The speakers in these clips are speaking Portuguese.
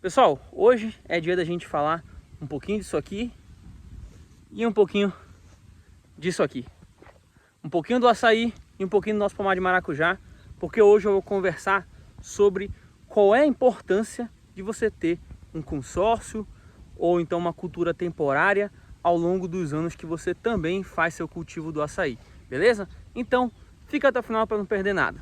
Pessoal, hoje é dia da gente falar um pouquinho disso aqui e um pouquinho disso aqui. Um pouquinho do açaí e um pouquinho do nosso pomar de maracujá, porque hoje eu vou conversar sobre qual é a importância de você ter um consórcio ou então uma cultura temporária ao longo dos anos que você também faz seu cultivo do açaí, beleza? Então, fica até o final para não perder nada.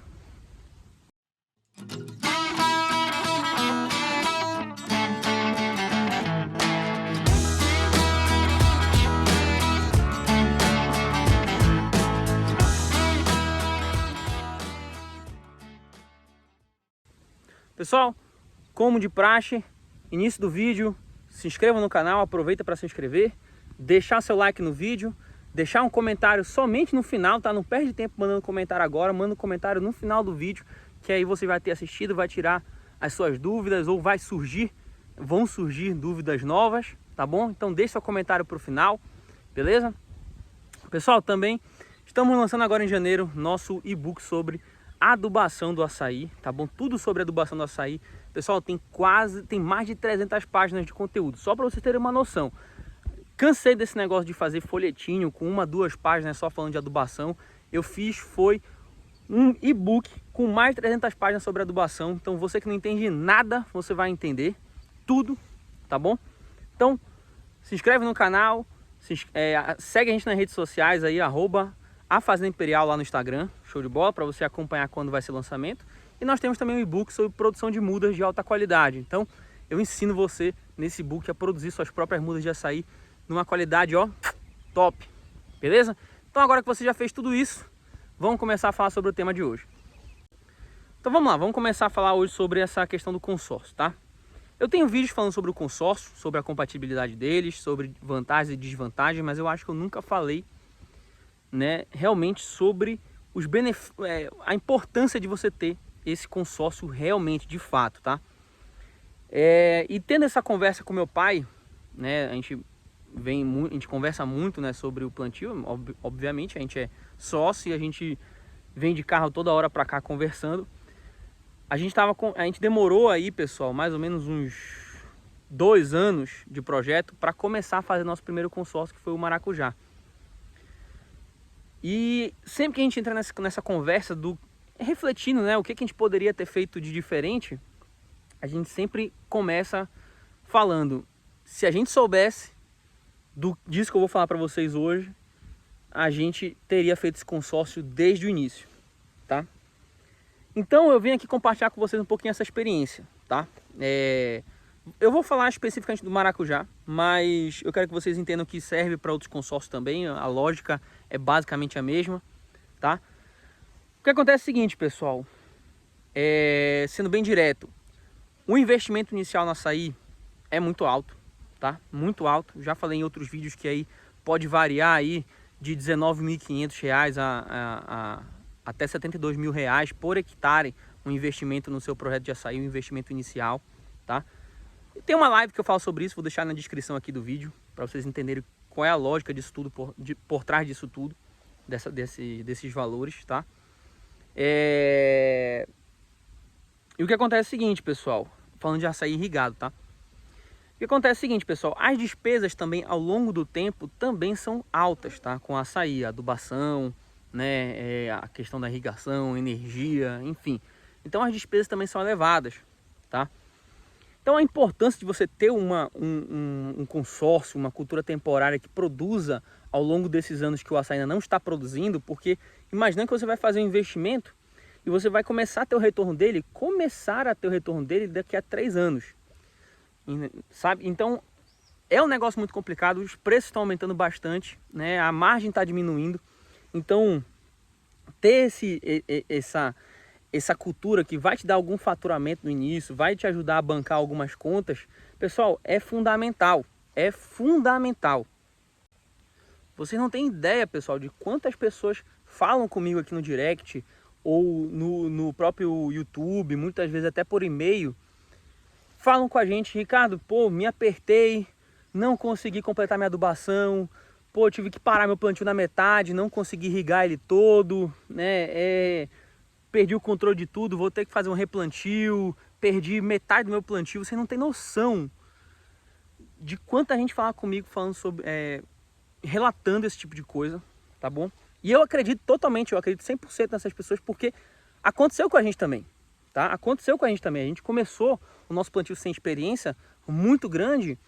Pessoal, como de praxe, início do vídeo, se inscreva no canal, aproveita para se inscrever, deixar seu like no vídeo, deixar um comentário somente no final, tá? Não perde tempo mandando comentário agora, manda um comentário no final do vídeo, que aí você vai ter assistido, vai tirar as suas dúvidas ou vão surgir dúvidas novas, tá bom? Então deixe seu comentário para o final, beleza? Pessoal, também estamos lançando agora em janeiro nosso e-book sobre adubação do açaí, tá bom? Tudo sobre adubação do açaí. Pessoal, tem mais de 300 páginas de conteúdo, só para vocês terem uma noção. Cansei desse negócio de fazer folhetinho com 1, 2 páginas só falando de adubação. Eu foi um e-book com mais de 300 páginas sobre adubação. Então você que não entende nada, você vai entender tudo, tá bom? Então, se inscreve no canal, segue a gente nas redes sociais aí, @A Fazenda Imperial lá no Instagram, show de bola, para você acompanhar quando vai ser o lançamento. E nós temos também um e-book sobre produção de mudas de alta qualidade. Então, eu ensino você nesse e-book a produzir suas próprias mudas de açaí numa qualidade, ó, top, beleza? Então, agora que você já fez tudo isso, vamos começar a falar sobre o tema de hoje. Então, vamos lá, vamos começar a falar hoje sobre essa questão do consórcio, tá? Eu tenho vídeos falando sobre o consórcio, sobre a compatibilidade deles, sobre vantagens e desvantagens, mas eu acho que eu nunca falei, né, realmente sobre a importância de você ter esse consórcio realmente, de fato, tá? E tendo essa conversa com meu pai, né, a gente conversa muito, né, sobre o plantio. Obviamente a gente é sócio e a gente vem de carro toda hora para cá conversando. A gente demorou aí, pessoal, mais ou menos uns 2 anos de projeto para começar a fazer nosso primeiro consórcio, que foi o maracujá. E sempre que a gente entra nessa conversa refletindo, né, o que a gente poderia ter feito de diferente, a gente sempre começa falando, se a gente soubesse disso que eu vou falar para vocês hoje, a gente teria feito esse consórcio desde o início, tá? Então eu vim aqui compartilhar com vocês um pouquinho essa experiência, tá? Eu vou falar especificamente do maracujá, mas eu quero que vocês entendam que serve para outros consórcios também. A lógica é basicamente a mesma, tá? O que acontece é o seguinte, pessoal, sendo bem direto, o investimento inicial no açaí é muito alto, tá? Muito alto. Já falei em outros vídeos que aí pode variar aí de R$ 19.500 até R$ 72.000 por hectare, um investimento no seu projeto de açaí, um investimento inicial, tá? Tem uma live que eu falo sobre isso, vou deixar na descrição aqui do vídeo, para vocês entenderem qual é a lógica disso tudo, por trás disso tudo, desses valores, tá? E o que acontece é o seguinte, pessoal, falando de açaí irrigado, tá? O que acontece é o seguinte, pessoal, as despesas também ao longo do tempo também são altas, tá? Com açaí, adubação, né? A questão da irrigação, energia, enfim. Então as despesas também são elevadas, tá? Então a importância de você ter um consórcio, uma cultura temporária que produza ao longo desses anos que o açaí ainda não está produzindo, porque imaginando que você vai fazer um investimento e você vai começar a ter o retorno dele, daqui a 3 anos, sabe? Então é um negócio muito complicado, os preços estão aumentando bastante, né? A margem está diminuindo, então ter essa cultura que vai te dar algum faturamento no início, vai te ajudar a bancar algumas contas, pessoal, é fundamental, é fundamental. Vocês não têm ideia, pessoal, de quantas pessoas falam comigo aqui no direct ou no próprio YouTube, muitas vezes até por e-mail, falam com a gente, Ricardo, pô, me apertei, não consegui completar minha adubação, pô, tive que parar meu plantio na metade, não consegui irrigar ele todo, né, perdi o controle de tudo, vou ter que fazer um replantio, perdi metade do meu plantio. Você não tem noção de quanta gente fala comigo falando sobre, relatando esse tipo de coisa, tá bom? E eu acredito totalmente, eu acredito 100% nessas pessoas, porque aconteceu com a gente também, tá? Aconteceu com a gente também. A gente começou o nosso plantio sem experiência muito grande,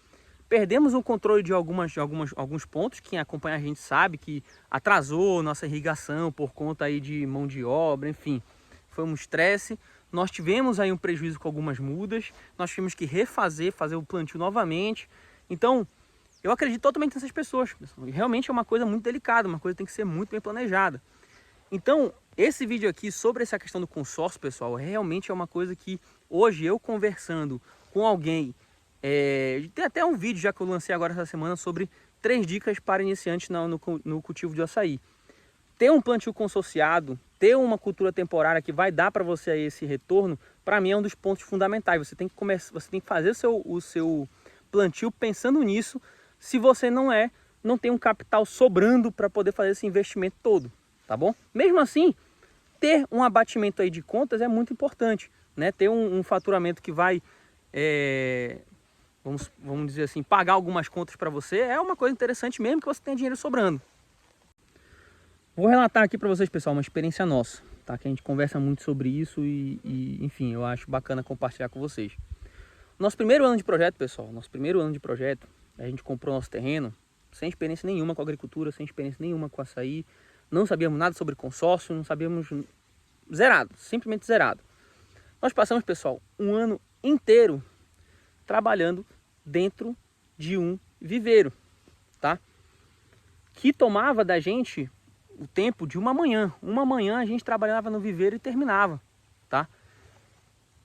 perdemos o controle de alguns pontos. Quem acompanha a gente sabe que atrasou nossa irrigação por conta aí de mão de obra, enfim. Foi um estresse. Nós tivemos aí um prejuízo com algumas mudas. Nós tivemos que fazer o plantio novamente. Então, eu acredito totalmente nessas pessoas. Realmente é uma coisa muito delicada, uma coisa que tem que ser muito bem planejada. Então, esse vídeo aqui sobre essa questão do consórcio, pessoal, realmente é uma coisa que hoje eu conversando com alguém, tem até um vídeo já que eu lancei agora essa semana sobre 3 dicas para iniciantes no cultivo de açaí. Ter um plantio consorciado, ter uma cultura temporária que vai dar para você aí esse retorno, para mim é um dos pontos fundamentais. Você tem que fazer o seu plantio pensando nisso, se você não tem um capital sobrando para poder fazer esse investimento todo, tá bom? Mesmo assim, ter um abatimento aí de contas é muito importante, né? Ter um faturamento que vai, vamos dizer assim, pagar algumas contas para você é uma coisa interessante mesmo que você tenha dinheiro sobrando. Vou relatar aqui para vocês, pessoal, uma experiência nossa, tá? Que a gente conversa muito sobre isso e enfim, eu acho bacana compartilhar com vocês. Nosso primeiro ano de projeto, pessoal, a gente comprou nosso terreno sem experiência nenhuma com agricultura, sem experiência nenhuma com açaí, não sabíamos nada sobre consórcio, não sabíamos, zerado, simplesmente zerado. Nós passamos, pessoal, um ano inteiro trabalhando dentro de um viveiro, tá? Que tomava da gente o tempo de uma manhã. Uma manhã a gente trabalhava no viveiro e terminava, tá?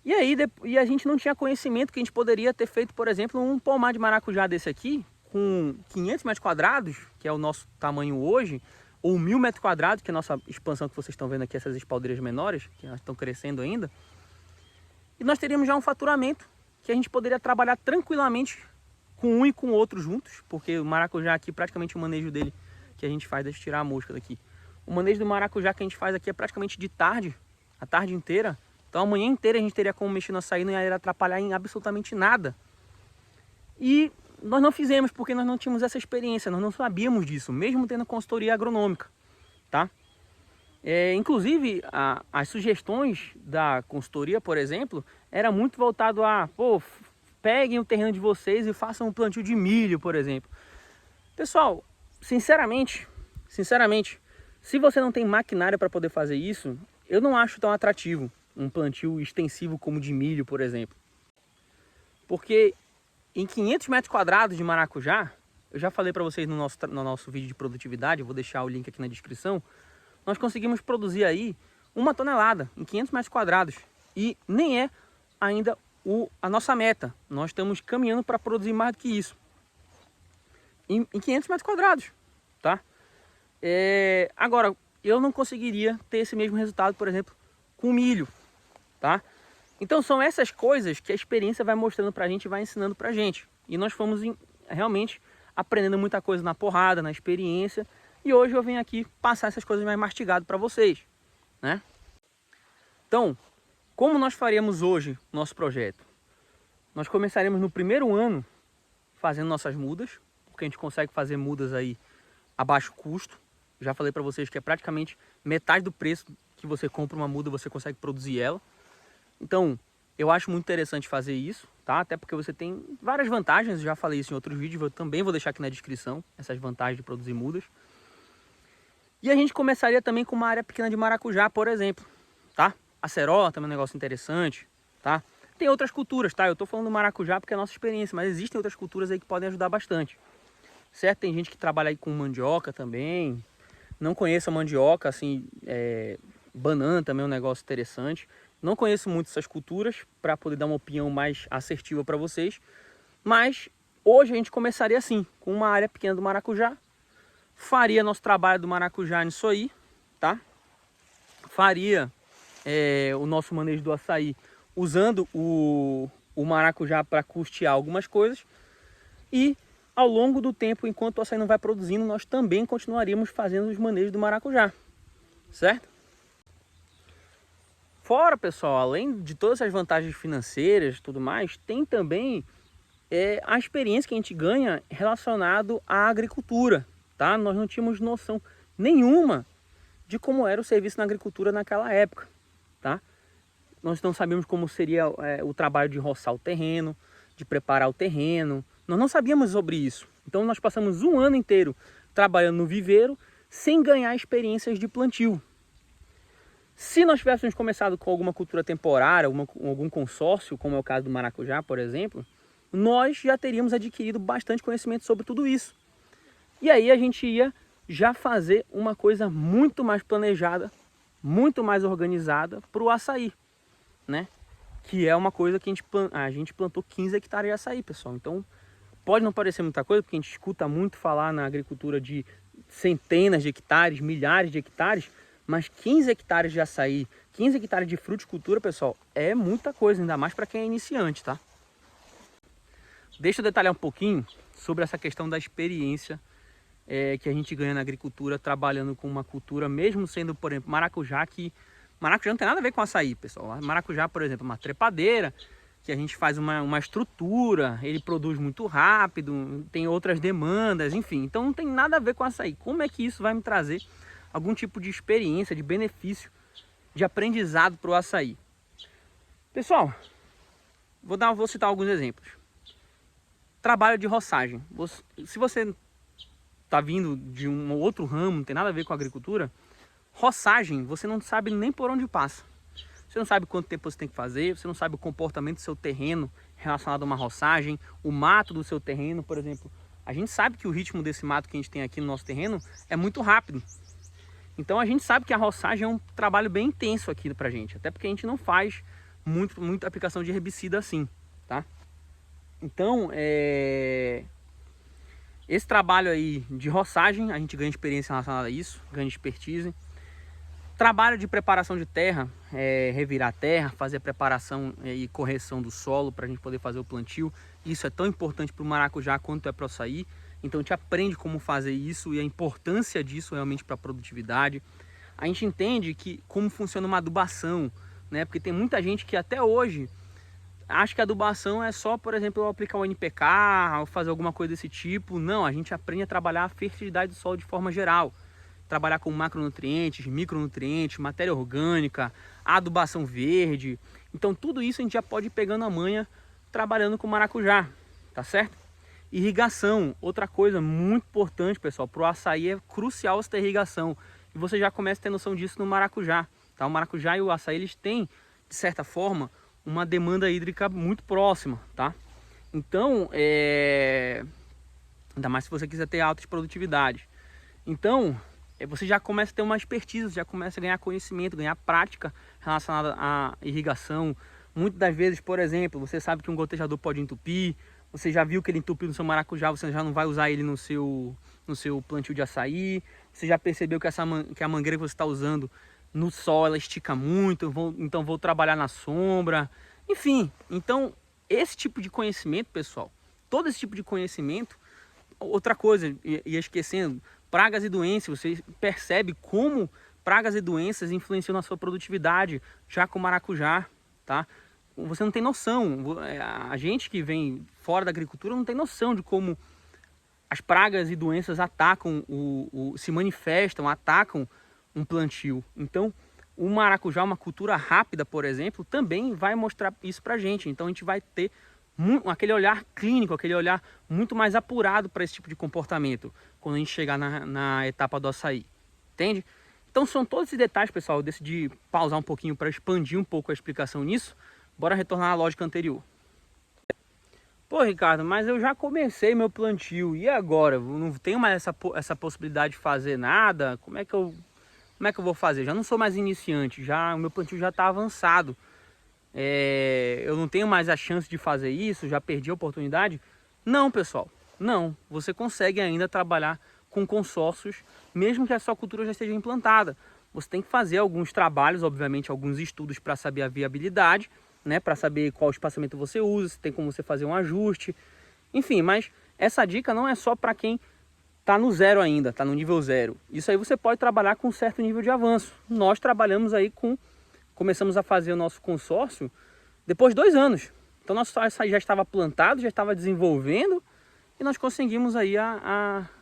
E aí a gente não tinha conhecimento que a gente poderia ter feito, por exemplo, um pomar de maracujá desse aqui, com 500 metros quadrados, que é o nosso tamanho hoje, ou 1000 metros quadrados, que é a nossa expansão que vocês estão vendo aqui, essas espaldeiras menores, que elas estão crescendo ainda. E nós teríamos já um faturamento que a gente poderia trabalhar tranquilamente com um e com o outro juntos, porque o maracujá aqui, praticamente o manejo dele que a gente faz, deixa eu tirar a mosca daqui. O manejo do maracujá que a gente faz aqui é praticamente de tarde, a tarde inteira. Então a manhã inteira a gente teria como mexer no açaí, não ia atrapalhar em absolutamente nada. E nós não fizemos porque nós não tínhamos essa experiência, nós não sabíamos disso, mesmo tendo consultoria agronômica, tá? Inclusive, as sugestões da consultoria, por exemplo, era muito voltado a, peguem o terreno de vocês e façam um plantio de milho, por exemplo. Pessoal, sinceramente, se você não tem maquinário para poder fazer isso, eu não acho tão atrativo um plantio extensivo como de milho, por exemplo. Porque em 500 metros quadrados de maracujá, eu já falei para vocês no nosso vídeo de produtividade, eu vou deixar o link aqui na descrição, nós conseguimos produzir aí 1 tonelada em 500 metros quadrados. E nem é ainda a nossa meta. Nós estamos caminhando para produzir mais do que isso. Em 500 metros quadrados, tá? Agora, eu não conseguiria ter esse mesmo resultado, por exemplo, com milho, tá? Então são essas coisas que a experiência vai mostrando pra gente, vai ensinando pra gente. E nós fomos realmente aprendendo muita coisa na porrada, na experiência. E hoje eu venho aqui passar essas coisas mais mastigado para vocês, né? Então, como nós faríamos hoje nosso projeto? Nós começaremos no primeiro ano fazendo nossas mudas, porque a gente consegue fazer mudas aí a baixo custo. Já falei para vocês que é praticamente metade do preço que você compra uma muda, você consegue produzir ela. Então, eu acho muito interessante fazer isso, tá? Até porque você tem várias vantagens, eu já falei isso em outros vídeos, eu também vou deixar aqui na descrição essas vantagens de produzir mudas. E a gente começaria também com uma área pequena de maracujá, por exemplo, tá? Acerola também é um negócio interessante, tá? Tem outras culturas, tá? Eu tô falando do maracujá porque é a nossa experiência, mas existem outras culturas aí que podem ajudar bastante, certo? Tem gente que trabalha aí com mandioca também, não conheço a mandioca, assim, banana também é um negócio interessante. Não conheço muito essas culturas para poder dar uma opinião mais assertiva para vocês, mas hoje a gente começaria assim, com uma área pequena do maracujá, faria nosso trabalho do maracujá nisso aí, tá? Faria o nosso manejo do açaí usando o maracujá para custear algumas coisas e ao longo do tempo, enquanto o açaí não vai produzindo, nós também continuaríamos fazendo os manejos do maracujá, certo? fora, pessoal, além de todas essas vantagens financeiras e tudo mais, tem também a experiência que a gente ganha relacionado à agricultura, tá? Nós não tínhamos noção nenhuma de como era o serviço na agricultura naquela época, tá? Nós não sabíamos como seria o trabalho de roçar o terreno, de preparar o terreno. Nós não sabíamos sobre isso. Então nós passamos um ano inteiro trabalhando no viveiro sem ganhar experiências de plantio. Se nós tivéssemos começado com alguma cultura temporária, algum consórcio, como é o caso do maracujá, por exemplo, nós já teríamos adquirido bastante conhecimento sobre tudo isso. E aí a gente ia já fazer uma coisa muito mais planejada, muito mais organizada para o açaí, né? Que é uma coisa que a gente plantou 15 hectares de açaí, pessoal. Então pode não parecer muita coisa, porque a gente escuta muito falar na agricultura de centenas de hectares, milhares de hectares, mas 15 hectares de açaí, 15 hectares de fruticultura, pessoal, é muita coisa, ainda mais para quem é iniciante, tá? Deixa eu detalhar um pouquinho sobre essa questão da experiência que a gente ganha na agricultura trabalhando com uma cultura, mesmo sendo, por exemplo, maracujá, que maracujá não tem nada a ver com açaí, pessoal. Maracujá, por exemplo, é uma trepadeira, que a gente faz uma estrutura, ele produz muito rápido, tem outras demandas, enfim. Então não tem nada a ver com açaí. Como é que isso vai me trazer algum tipo de experiência, de benefício, de aprendizado para o açaí? Pessoal, vou citar alguns exemplos. Trabalho de roçagem. Se você está vindo de um outro ramo, não tem nada a ver com a agricultura, roçagem, você não sabe nem por onde passa. Você não sabe quanto tempo você tem que fazer, você não sabe o comportamento do seu terreno relacionado a uma roçagem, o mato do seu terreno, por exemplo. A gente sabe que o ritmo desse mato que a gente tem aqui no nosso terreno é muito rápido. Então a gente sabe que a roçagem é um trabalho bem intenso aqui pra gente, até porque a gente não faz muita aplicação de herbicida assim, tá? Então, esse trabalho aí de roçagem, a gente ganha experiência relacionada a isso, ganha expertise. Trabalho de preparação de terra, revirar a terra, fazer a preparação e correção do solo para a gente poder fazer o plantio. Isso é tão importante para o maracujá quanto é para o açaí. Então a gente aprende como fazer isso e a importância disso realmente para a produtividade. A gente entende como funciona uma adubação, né? Porque tem muita gente que até hoje acha que a adubação é só, por exemplo, aplicar o NPK ou fazer alguma coisa desse tipo. Não, a gente aprende a trabalhar a fertilidade do solo de forma geral. Trabalhar com macronutrientes, micronutrientes, matéria orgânica, adubação verde. Então tudo isso a gente já pode ir pegando a manha trabalhando com maracujá, tá certo? Irrigação, outra coisa muito importante, pessoal, para o açaí é crucial você ter irrigação. E você já começa a ter noção disso no maracujá, tá? O maracujá e o açaí, eles têm, de certa forma, uma demanda hídrica muito próxima, tá? Então, ainda mais se você quiser ter alta produtividade. Então, você já começa a ter uma expertise, já começa a ganhar conhecimento, ganhar prática relacionada à irrigação. Muitas das vezes, por exemplo, você sabe que um gotejador pode entupir, você já viu que ele entupiu no seu maracujá, você já não vai usar ele no seu plantio de açaí. Você já percebeu que a mangueira que você está usando no sol, ela estica muito, então vou trabalhar na sombra. Enfim, então esse tipo de conhecimento, pessoal, todo esse tipo de conhecimento. Outra coisa, ia esquecendo, pragas e doenças, você percebe como pragas e doenças influenciam na sua produtividade, já com o maracujá, tá? Você não tem noção, a gente que vem fora da agricultura não tem noção de como as pragas e doenças atacam, se manifestam, atacam um plantio. Então, o maracujá, uma cultura rápida, por exemplo, também vai mostrar isso pra gente. Então a gente vai ter aquele olhar clínico, aquele olhar muito mais apurado para esse tipo de comportamento quando a gente chegar na etapa do açaí, entende? Então são todos esses detalhes, pessoal. Eu decidi pausar um pouquinho para expandir um pouco a explicação nisso. Bora retornar à lógica anterior. Pô, Ricardo, mas eu já comecei meu plantio e agora? Eu não tenho mais essa possibilidade de fazer nada? Como é que eu vou fazer? Já não sou mais iniciante, o meu plantio já está avançado. Eu não tenho mais a chance de fazer isso, já perdi a oportunidade? Não, pessoal, não. Você consegue ainda trabalhar com consórcios, mesmo que a sua cultura já esteja implantada. Você tem que fazer alguns trabalhos, obviamente, alguns estudos para saber a viabilidade, né? Para saber qual espaçamento você usa, se tem como você fazer um ajuste. Enfim, mas essa dica não é só para quem está no zero ainda, está no nível 0. Isso aí você pode trabalhar com um certo nível de avanço. Nós trabalhamos aí com começamos a fazer o nosso consórcio depois de 2 anos. Então nosso açaí já estava plantado, já estava desenvolvendo e nós conseguimos aí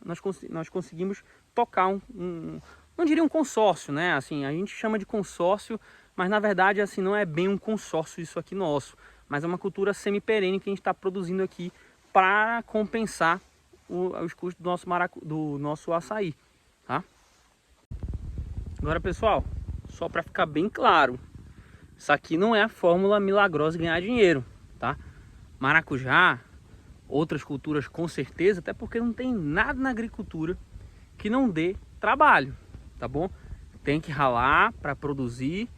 nós conseguimos tocar não diria um consórcio, né? Assim, a gente chama de consórcio, mas na verdade assim não é bem um consórcio isso aqui nosso, mas é uma cultura semi-perene que a gente está produzindo aqui para compensar os custos do nosso açaí, tá? Agora, pessoal, só para ficar bem claro, isso aqui não é a fórmula milagrosa de ganhar dinheiro, tá? Maracujá, outras culturas com certeza, até porque não tem nada na agricultura que não dê trabalho, tá bom? Tem que ralar para produzir,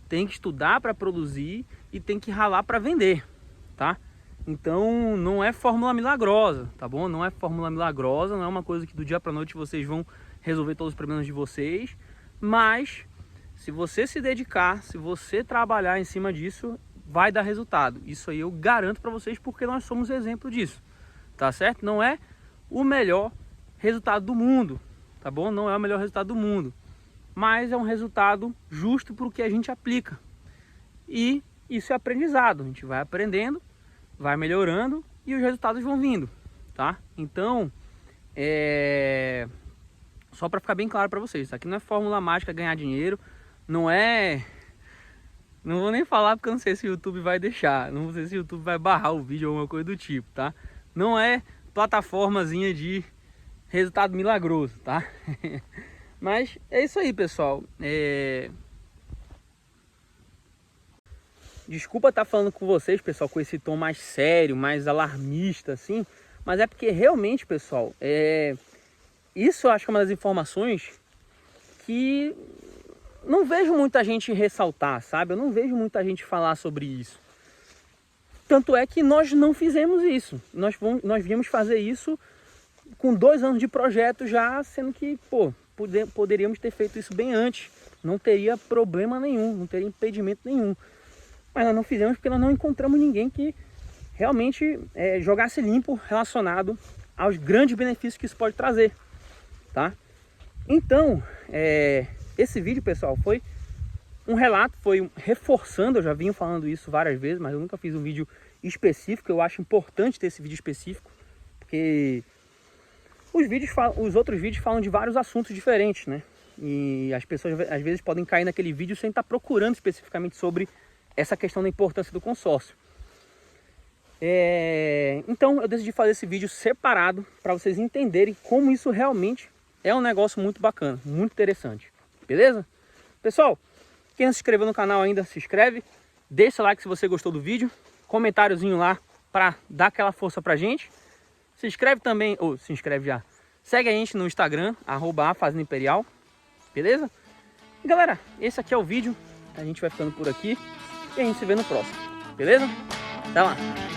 tem que estudar para produzir e tem que ralar para vender, tá? Então não é fórmula milagrosa, tá bom? Não é fórmula milagrosa, não é uma coisa que do dia para noite vocês vão resolver todos os problemas de vocês, mas se você se dedicar, se você trabalhar em cima disso, vai dar resultado. Isso aí eu garanto para vocês, porque nós somos exemplo disso, tá certo? Não é o melhor resultado do mundo, tá bom? Não é o melhor resultado do mundo, mas é um resultado justo para o que a gente aplica. E isso é aprendizado, a gente vai aprendendo, vai melhorando e os resultados vão vindo, tá? Então, só para ficar bem claro para vocês, isso aqui não é fórmula mágica ganhar dinheiro, não vou nem falar porque eu não sei se o YouTube vai deixar, não sei se o YouTube vai barrar o vídeo ou alguma coisa do tipo, tá? Não é plataformazinha de resultado milagroso, tá? Mas é isso aí, pessoal. Desculpa estar falando com vocês, pessoal, com esse tom mais sério, mais alarmista, assim, mas é porque realmente, pessoal, isso eu acho que é uma das informações que não vejo muita gente ressaltar, sabe? Eu não vejo muita gente falar sobre isso. Tanto é que nós não fizemos isso. Nós viemos fazer isso com 2 anos de projeto já, sendo que, pô, poderíamos ter feito isso bem antes. Não teria problema nenhum, não teria impedimento nenhum. Mas nós não fizemos porque nós não encontramos ninguém que realmente jogasse limpo relacionado aos grandes benefícios que isso pode trazer, tá? Então, esse vídeo, pessoal, foi um relato, foi reforçando, eu já vinha falando isso várias vezes, mas eu nunca fiz um vídeo específico. Eu acho importante ter esse vídeo específico, porque os outros vídeos falam de vários assuntos diferentes, né? E as pessoas às vezes podem cair naquele vídeo sem estar procurando especificamente sobre essa questão da importância do consórcio. Então eu decidi fazer esse vídeo separado para vocês entenderem como isso realmente é um negócio muito bacana, muito interessante. Beleza? Pessoal, quem não se inscreveu no canal ainda, se inscreve. Deixa o like se você gostou do vídeo. Comentáriozinho lá para dar aquela força pra gente. Se inscreve também, ou se inscreve já. Segue a gente no Instagram, @afazendaImperial. Beleza? E galera, esse aqui é o vídeo. A gente vai ficando por aqui e a gente se vê no próximo. Beleza? Até lá!